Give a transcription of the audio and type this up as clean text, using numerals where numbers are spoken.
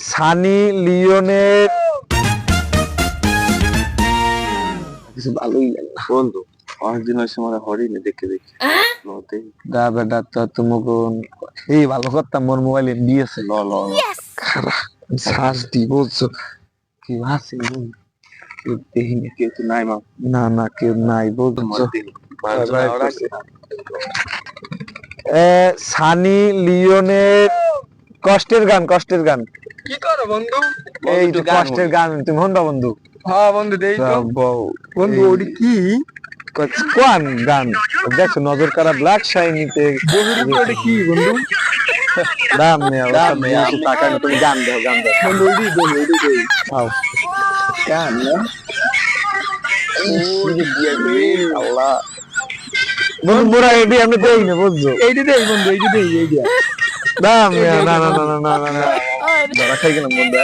সানি লিওনের কিছু ভালোই লাগে না বন্ধু অনেকদিন হয়েছে মানে হরিণী দেখে দেখি নতে দা বেটা তো মুকুন এই ভালো করতাম মোর মোবাইলে দিয়েছে ল ল ল। খারাপ শ্বাস দি বলছো কি আছে কেউ দেখিনি কেউ তো নাই মা না না কেউ নাই বলছো সানি লিওনের কষ্টের গান কি করো বন্ধু? এই তো কষ্টের গান তুমি শুনবা বন্ধু হ্যাঁ বন্ধু দেই তো। বন্ধু ওটি কি? কোন গান দেখো নজর কারা ব্ল্যাক শাইনিতে ওটি কি বন্ধু? দাম নেই টাকা নিয়ে তুমি গান দাও বন্ধু ওটি দেই। খাও গান না? আল্লাহ বন্ধু মোরা এডি আমি দেই না বুঝছো এইটি দেই বন্ধু এইটি দেই। দাম না ধরা খাই গেলাম বন্ধু